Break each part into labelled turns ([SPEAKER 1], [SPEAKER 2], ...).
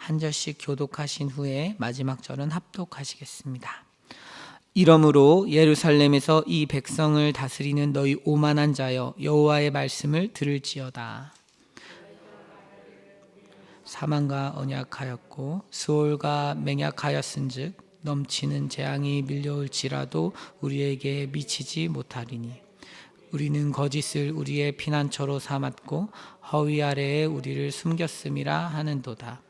[SPEAKER 1] 한 절씩 교독하신 후에 마지막 절은 합독하시겠습니다. 이러므로 예루살렘에서 이 백성을 다스리는 너희 오만한 자여 여호와의 말씀을 들을지어다. 사망과 언약하였고 수월과 맹약하였은즉 넘치는 재앙이 밀려올지라도 우리에게 미치지 못하리니 우리는 거짓을 우리의 피난처로 삼았고 허위 아래에 우리를 숨겼음이라 하는도다.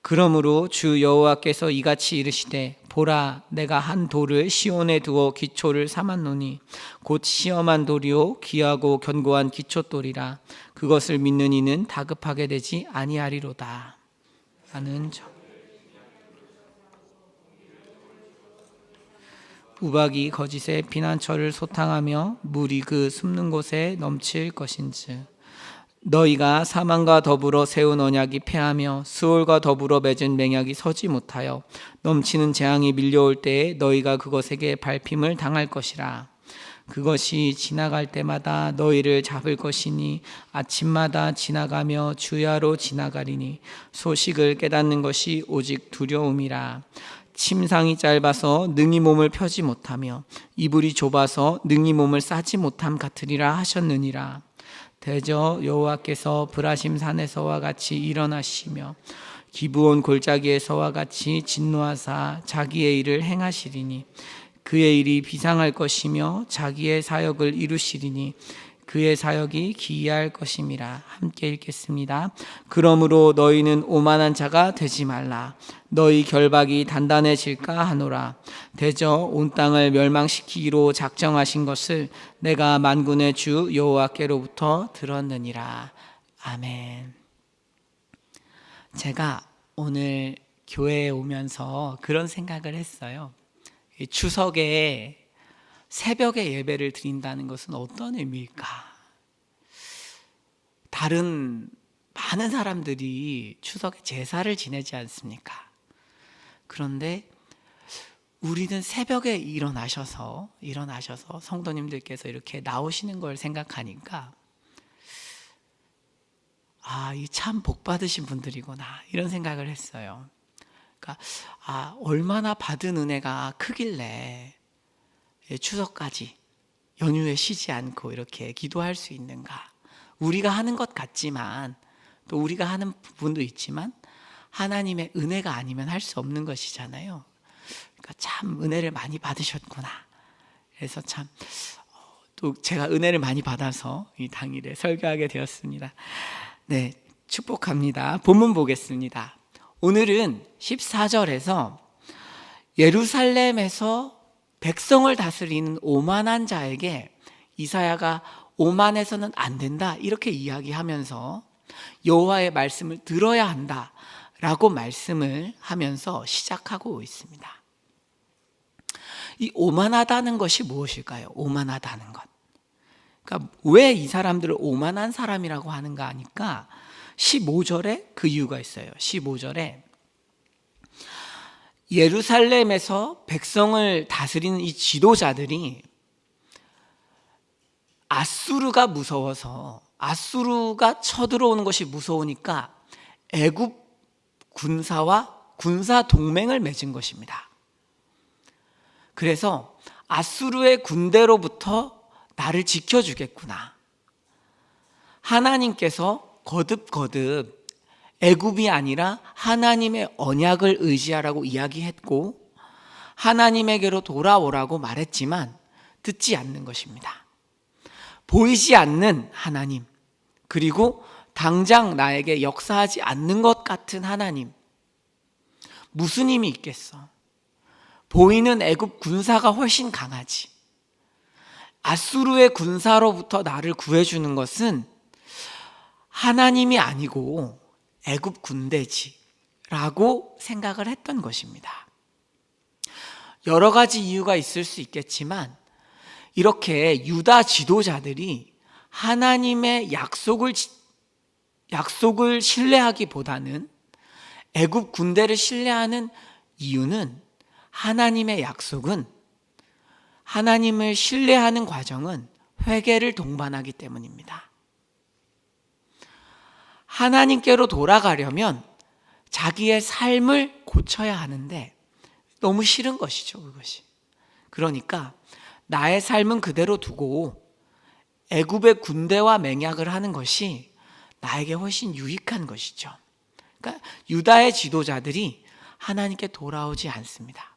[SPEAKER 1] 그러므로 주 여호와께서 이같이 이르시되 보라 내가 한 돌을 시온에 두어 기초를 삼았노니 곧 시험한 돌이요 귀하고 견고한 기초돌이라 그것을 믿는 이는 다급하게 되지 아니하리로다 하는 점. 우박이 거짓의 피난처를 소탕하며 물이 그 숨는 곳에 넘칠 것인즉 너희가 사망과 더불어 세운 언약이 패하며 수월과 더불어 맺은 맹약이 서지 못하여 넘치는 재앙이 밀려올 때에 너희가 그것에게 밟힘을 당할 것이라. 그것이 지나갈 때마다 너희를 잡을 것이니 아침마다 지나가며 주야로 지나가리니 소식을 깨닫는 것이 오직 두려움이라. 침상이 짧아서 능히 몸을 펴지 못하며 이불이 좁아서 능히 몸을 싸지 못함 같으리라 하셨느니라. 대저 여호와께서 브라심 산에서와 같이 일어나시며 기브온 골짜기에서와 같이 진노하사 자기의 일을 행하시리니 그의 일이 비상할 것이며 자기의 사역을 이루시리니 그의 사역이 기이할 것임이라. 함께 읽겠습니다. 그러므로 너희는 오만한 자가 되지 말라. 너희 결박이 단단해질까 하노라. 대저 온 땅을 멸망시키기로 작정하신 것을 내가 만군의 주 여호와께로부터 들었느니라. 아멘. 제가 오늘 교회에 오면서 그런 생각을 했어요. 추석에 새벽에 예배를 드린다는 것은 어떤 의미일까? 다른 많은 사람들이 추석에 제사를 지내지 않습니까? 그런데 우리는 새벽에 일어나셔서 성도님들께서 이렇게 나오시는 걸 생각하니까 이 참 복 받으신 분들이구나 이런 생각을 했어요. 그러니까 얼마나 받은 은혜가 크길래 추석까지 연휴에 쉬지 않고 이렇게 기도할 수 있는가? 우리가 하는 것 같지만 또 우리가 하는 부분도 있지만 하나님의 은혜가 아니면 할 수 없는 것이잖아요. 그러니까 참 은혜를 많이 받으셨구나. 그래서 참 또 제가 은혜를 많이 받아서 이 당일에 설교하게 되었습니다. 네, 축복합니다. 본문 보겠습니다. 오늘은 14절에서 예루살렘에서 백성을 다스리는 오만한 자에게 이사야가 오만해서는 안 된다 이렇게 이야기하면서 여호와의 말씀을 들어야 한다라고 말씀을 하면서 시작하고 있습니다. 이 오만하다는 것이 무엇일까요? 오만하다는 것. 그러니까 왜 이 사람들을 오만한 사람이라고 하는가 하니까 15절에 그 이유가 있어요. 15절에 예루살렘에서 백성을 다스리는 이 지도자들이 아수르가 무서워서 아수르가 쳐들어오는 것이 무서우니까 애굽 군사와 군사 동맹을 맺은 것입니다. 그래서 아수르의 군대로부터 나를 지켜주겠구나. 하나님께서 거듭거듭 애굽이 아니라 하나님의 언약을 의지하라고 이야기했고 하나님에게로 돌아오라고 말했지만 듣지 않는 것입니다. 보이지 않는 하나님, 그리고 당장 나에게 역사하지 않는 것 같은 하나님, 무슨 힘이 있겠어? 보이는 애굽 군사가 훨씬 강하지. 아수르의 군사로부터 나를 구해주는 것은 하나님이 아니고 애굽 군대지 라고 생각을 했던 것입니다. 여러 가지 이유가 있을 수 있겠지만 이렇게 유다 지도자들이 하나님의 약속을 신뢰하기보다는 애굽 군대를 신뢰하는 이유는 하나님의 약속은, 하나님을 신뢰하는 과정은 회개를 동반하기 때문입니다. 하나님께로 돌아가려면 자기의 삶을 고쳐야 하는데 너무 싫은 것이죠, 그것이. 그러니까 나의 삶은 그대로 두고 애굽의 군대와 맹약을 하는 것이 나에게 훨씬 유익한 것이죠. 그러니까 유다의 지도자들이 하나님께 돌아오지 않습니다.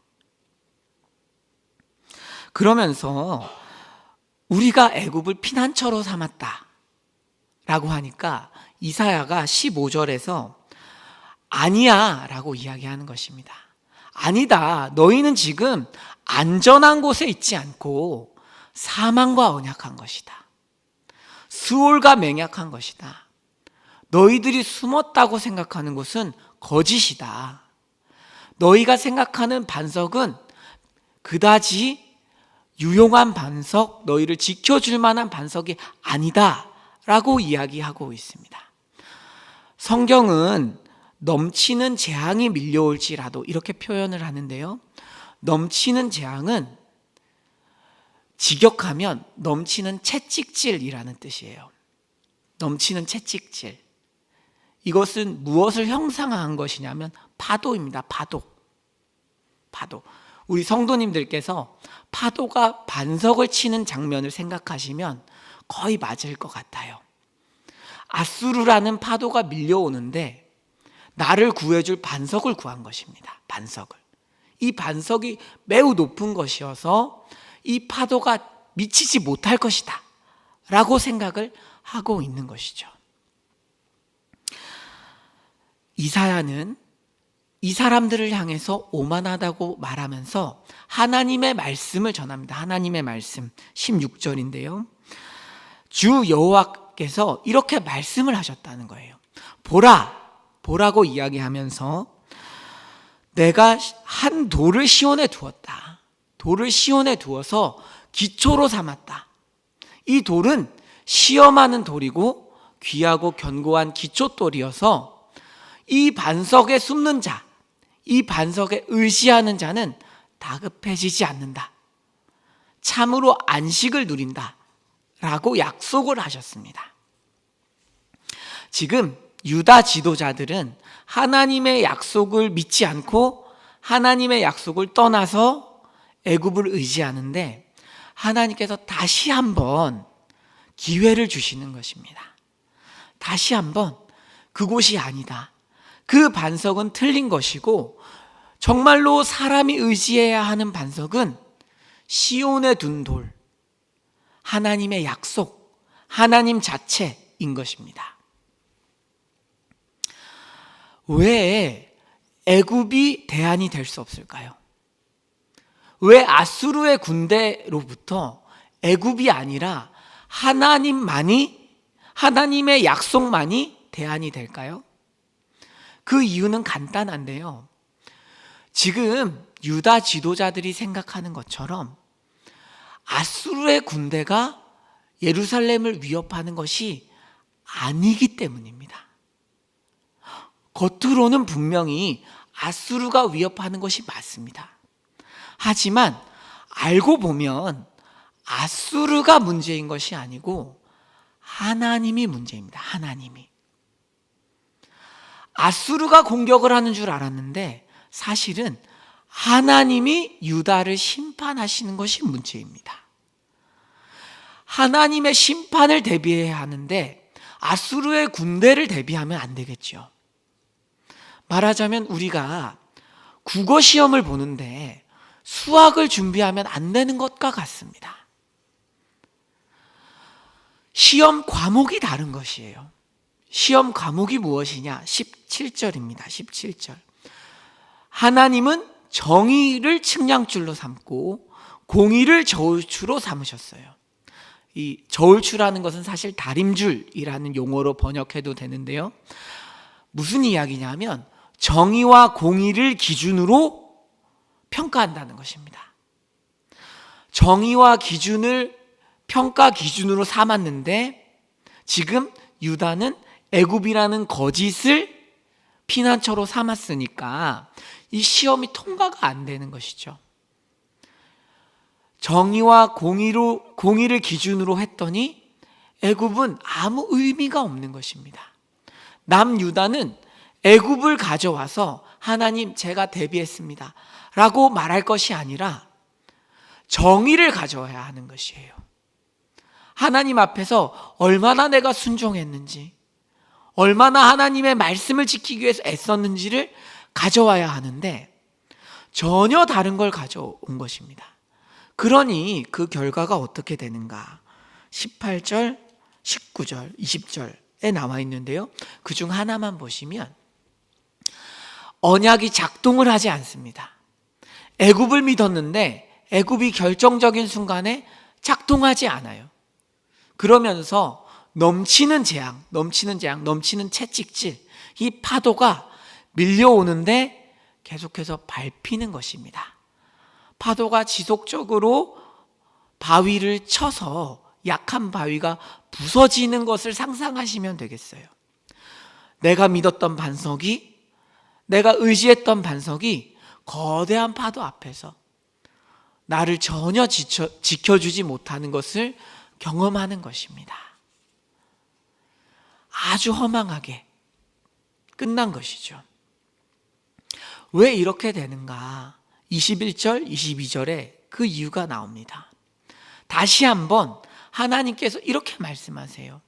[SPEAKER 1] 그러면서 우리가 애굽을 피난처로 삼았다 라고 하니까 이사야가 15절에서 아니야 라고 이야기하는 것입니다. 아니다, 너희는 지금 안전한 곳에 있지 않고 사망과 언약한 것이다. 수올과 맹약한 것이다. 너희들이 숨었다고 생각하는 곳은 거짓이다. 너희가 생각하는 반석은 그다지 유용한 반석, 너희를 지켜줄 만한 반석이 아니다 라고 이야기하고 있습니다. 성경은 넘치는 재앙이 밀려올지라도 이렇게 표현을 하는데요, 넘치는 재앙은 직역하면 넘치는 채찍질이라는 뜻이에요. 넘치는 채찍질. 이것은 무엇을 형상화한 것이냐면 파도입니다. 파도. 우리 성도님들께서 파도가 반석을 치는 장면을 생각하시면 거의 맞을 것 같아요. 아수르라는 파도가 밀려오는데 나를 구해줄 반석을 구한 것입니다. 반석을. 이 반석이 매우 높은 것이어서 이 파도가 미치지 못할 것이다 라고 생각을 하고 있는 것이죠. 이사야는 이 사람들을 향해서 오만하다고 말하면서 하나님의 말씀을 전합니다. 하나님의 말씀 16절인데요. 주 여호와께서 이렇게 말씀을 하셨다는 거예요. 보라고 이야기하면서 내가 한 돌을 시온에 두었다. 돌을 시온에 두어서 기초로 삼았다. 이 돌은 시험하는 돌이고 귀하고 견고한 기초돌이어서 이 반석에 숨는 자, 이 반석에 의지하는 자는 다급해지지 않는다. 참으로 안식을 누린다 라고 약속을 하셨습니다. 지금 유다 지도자들은 하나님의 약속을 믿지 않고 하나님의 약속을 떠나서 애굽을 의지하는데 하나님께서 다시 한번 기회를 주시는 것입니다. 다시 한번 그곳이 아니다. 그 반석은 틀린 것이고 정말로 사람이 의지해야 하는 반석은 시온에 둔 돌, 하나님의 약속, 하나님 자체인 것입니다. 왜 애굽이 대안이 될 수 없을까요? 왜 아수르의 군대로부터 애굽이 아니라 하나님의 약속만이 대안이 될까요? 그 이유는 간단한데요. 지금 유다 지도자들이 생각하는 것처럼 아수르의 군대가 예루살렘을 위협하는 것이 아니기 때문입니다. 겉으로는 분명히 아수르가 위협하는 것이 맞습니다. 하지만 알고 보면 아수르가 문제인 것이 아니고 하나님이 문제입니다. 하나님이. 아수르가 공격을 하는 줄 알았는데 사실은 하나님이 유다를 심판하시는 것이 문제입니다. 하나님의 심판을 대비해야 하는데 아수르의 군대를 대비하면 안 되겠죠. 말하자면 우리가 국어 시험을 보는데 수학을 준비하면 안 되는 것과 같습니다. 시험 과목이 다른 것이에요. 시험 과목이 무엇이냐? 17절입니다. 17절. 하나님은 정의를 측량줄로 삼고 공의를 저울추로 삼으셨어요. 이 저울추라는 것은 사실 다림줄이라는 용어로 번역해도 되는데요. 무슨 이야기냐면 정의와 공의를 기준으로 평가한다는 것입니다. 정의와 기준을 평가 기준으로 삼았는데 지금 유다는 애굽이라는 거짓을 피난처로 삼았으니까 이 시험이 통과가 안 되는 것이죠. 정의와 공의를 기준으로 했더니 애굽은 아무 의미가 없는 것입니다. 남유다는 애굽을 가져와서 하나님 제가 대비했습니다 라고 말할 것이 아니라 정의를 가져와야 하는 것이에요. 하나님 앞에서 얼마나 내가 순종했는지, 얼마나 하나님의 말씀을 지키기 위해서 애썼는지를 가져와야 하는데 전혀 다른 걸 가져온 것입니다. 그러니 그 결과가 어떻게 되는가? 18절, 19절, 20절에 나와 있는데요. 그중 하나만 보시면 언약이 작동을 하지 않습니다. 애굽을 믿었는데 애굽이 결정적인 순간에 작동하지 않아요. 그러면서 넘치는 재앙, 넘치는 채찍질, 이 파도가 밀려오는데 계속해서 밟히는 것입니다. 파도가 지속적으로 바위를 쳐서 약한 바위가 부서지는 것을 상상하시면 되겠어요. 내가 믿었던 반석이, 내가 의지했던 반석이 거대한 파도 앞에서 나를 전혀 지켜주지 못하는 것을 경험하는 것입니다. 아주 허망하게 끝난 것이죠. 왜 이렇게 되는가? 21절, 22절에 그 이유가 나옵니다. 다시 한번 하나님께서 이렇게 말씀하세요.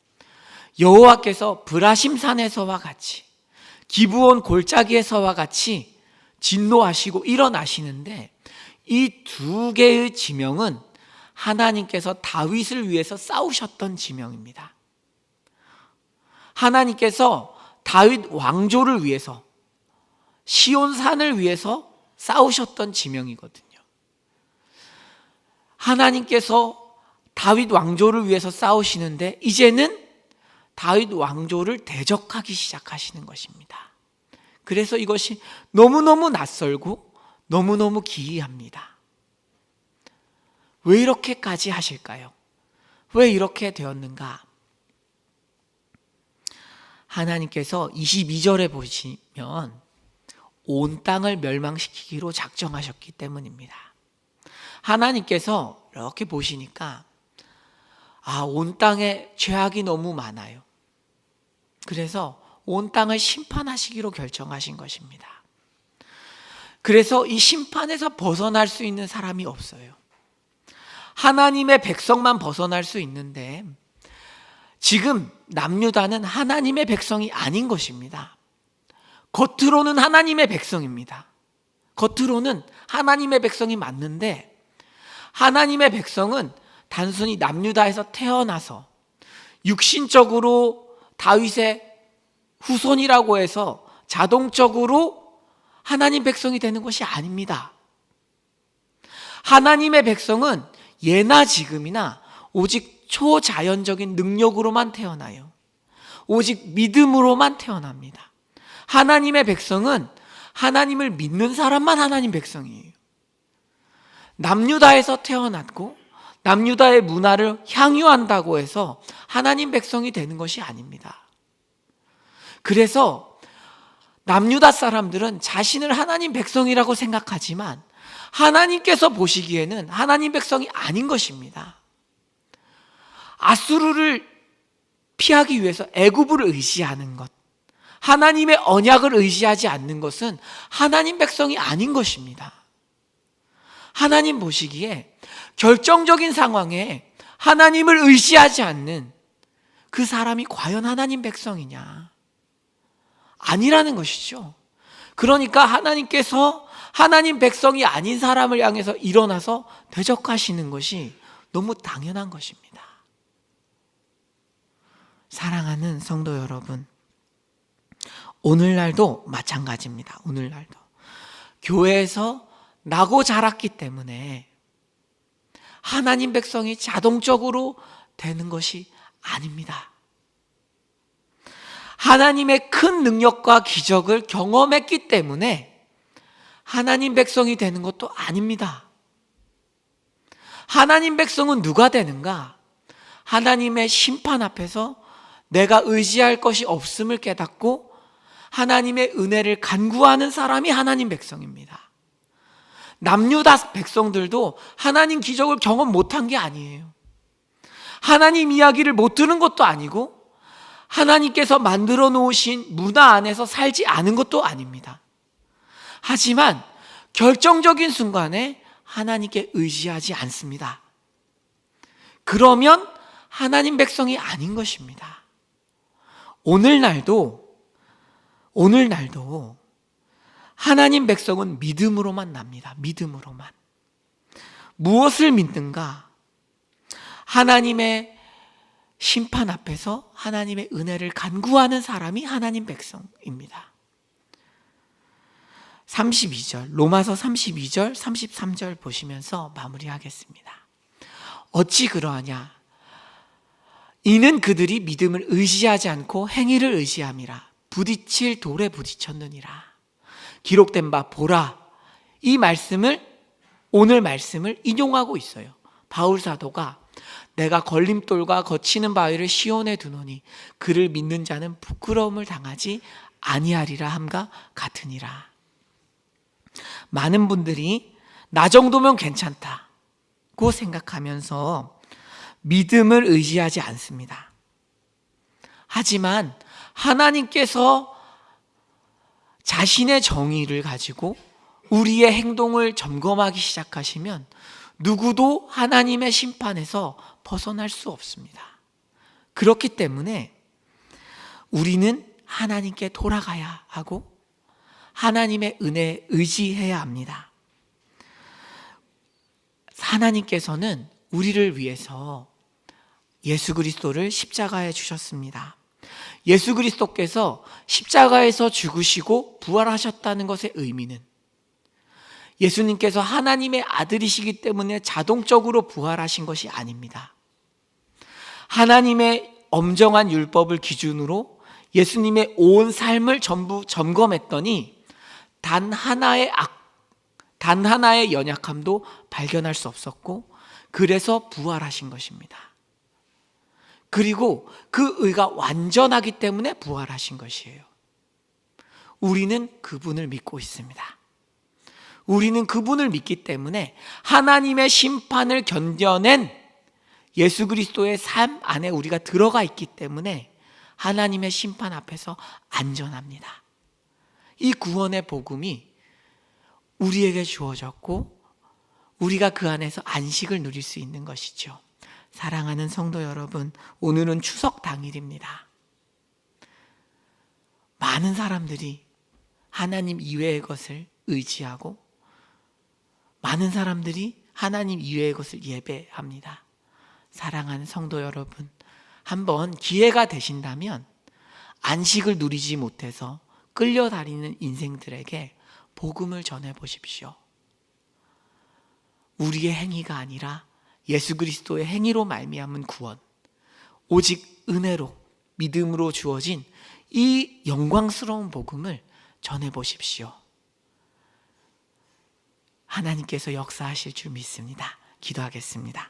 [SPEAKER 1] 여호와께서 브라심산에서와 같이, 기브온 골짜기에서와 같이 진노하시고 일어나시는데, 이 두 개의 지명은 하나님께서 다윗을 위해서 싸우셨던 지명입니다. 하나님께서 다윗 왕조를 위해서, 시온산을 위해서 싸우셨던 지명이거든요. 하나님께서 다윗 왕조를 위해서 싸우시는데 이제는 다윗 왕조를 대적하기 시작하시는 것입니다. 그래서 이것이 너무너무 낯설고 너무너무 기이합니다. 왜 이렇게까지 하실까요? 왜 이렇게 되었는가? 하나님께서 22절에 보시면 온 땅을 멸망시키기로 작정하셨기 때문입니다. 하나님께서 이렇게 보시니까 온 땅에 죄악이 너무 많아요. 그래서 온 땅을 심판하시기로 결정하신 것입니다. 그래서 이 심판에서 벗어날 수 있는 사람이 없어요. 하나님의 백성만 벗어날 수 있는데 지금 남유다는 하나님의 백성이 아닌 것입니다. 겉으로는 하나님의 백성입니다. 겉으로는 하나님의 백성이 맞는데 하나님의 백성은 단순히 남유다에서 태어나서 육신적으로 다윗의 후손이라고 해서 자동적으로 하나님 백성이 되는 것이 아닙니다. 하나님의 백성은 예나 지금이나 오직 초자연적인 능력으로만 태어나요. 오직 믿음으로만 태어납니다. 하나님의 백성은 하나님을 믿는 사람만 하나님 백성이에요. 남유다에서 태어났고 남유다의 문화를 향유한다고 해서 하나님 백성이 되는 것이 아닙니다. 그래서 남유다 사람들은 자신을 하나님 백성이라고 생각하지만 하나님께서 보시기에는 하나님 백성이 아닌 것입니다. 아수르를 피하기 위해서 애굽을 의지하는 것, 하나님의 언약을 의지하지 않는 것은 하나님 백성이 아닌 것입니다. 하나님 보시기에 결정적인 상황에 하나님을 의지하지 않는 그 사람이 과연 하나님 백성이냐? 아니라는 것이죠. 그러니까 하나님께서 하나님 백성이 아닌 사람을 향해서 일어나서 대적하시는 것이 너무 당연한 것입니다. 사랑하는 성도 여러분, 오늘날도 마찬가지입니다. 오늘날도 교회에서 나고 자랐기 때문에 하나님 백성이 자동적으로 되는 것이 아닙니다. 하나님의 큰 능력과 기적을 경험했기 때문에 하나님 백성이 되는 것도 아닙니다. 하나님 백성은 누가 되는가? 하나님의 심판 앞에서 내가 의지할 것이 없음을 깨닫고 하나님의 은혜를 간구하는 사람이 하나님 백성입니다. 남유다 백성들도 하나님 기적을 경험 못한 게 아니에요. 하나님 이야기를 못 들은 것도 아니고 하나님께서 만들어 놓으신 문화 안에서 살지 않은 것도 아닙니다. 하지만 결정적인 순간에 하나님께 의지하지 않습니다. 그러면 하나님 백성이 아닌 것입니다. 오늘날도 하나님 백성은 믿음으로만 납니다. 믿음으로만. 무엇을 믿는가? 하나님의 심판 앞에서 하나님의 은혜를 간구하는 사람이 하나님 백성입니다. 32절, 로마서 32절, 33절 보시면서 마무리하겠습니다. 어찌 그러하냐? 이는 그들이 믿음을 의지하지 않고 행위를 의지함이라. 부딪힐 돌에 부딪혔느니라. 기록된 바 보라. 이 말씀을, 오늘 말씀을 인용하고 있어요. 바울 사도가 내가 걸림돌과 거치는 바위를 시온에 두노니 그를 믿는 자는 부끄러움을 당하지 아니하리라 함과 같으니라. 많은 분들이 나 정도면 괜찮다고 생각하면서 믿음을 의지하지 않습니다. 하지만 하나님께서 자신의 정의를 가지고 우리의 행동을 점검하기 시작하시면 누구도 하나님의 심판에서 벗어날 수 없습니다. 그렇기 때문에 우리는 하나님께 돌아가야 하고 하나님의 은혜에 의지해야 합니다. 하나님께서는 우리를 위해서 예수 그리스도를 십자가에 주셨습니다. 예수 그리스도께서 십자가에서 죽으시고 부활하셨다는 것의 의미는 예수님께서 하나님의 아들이시기 때문에 자동적으로 부활하신 것이 아닙니다. 하나님의 엄정한 율법을 기준으로 예수님의 온 삶을 전부 점검했더니 단 하나의 연약함도 발견할 수 없었고 그래서 부활하신 것입니다. 그리고 그 의가 완전하기 때문에 부활하신 것이에요. 우리는 그분을 믿고 있습니다. 우리는 그분을 믿기 때문에 하나님의 심판을 견뎌낸 예수 그리스도의 삶 안에 우리가 들어가 있기 때문에 하나님의 심판 앞에서 안전합니다. 이 구원의 복음이 우리에게 주어졌고 우리가 그 안에서 안식을 누릴 수 있는 것이죠. 사랑하는 성도 여러분, 오늘은 추석 당일입니다. 많은 사람들이 하나님 이외의 것을 의지하고 많은 사람들이 하나님 이외의 것을 예배합니다. 사랑하는 성도 여러분, 한번 기회가 되신다면 안식을 누리지 못해서 끌려다니는 인생들에게 복음을 전해보십시오. 우리의 행위가 아니라 예수 그리스도의 행위로 말미암은 구원, 오직 은혜로 믿음으로 주어진 이 영광스러운 복음을 전해보십시오. 하나님께서 역사하실 줄 믿습니다. 기도하겠습니다.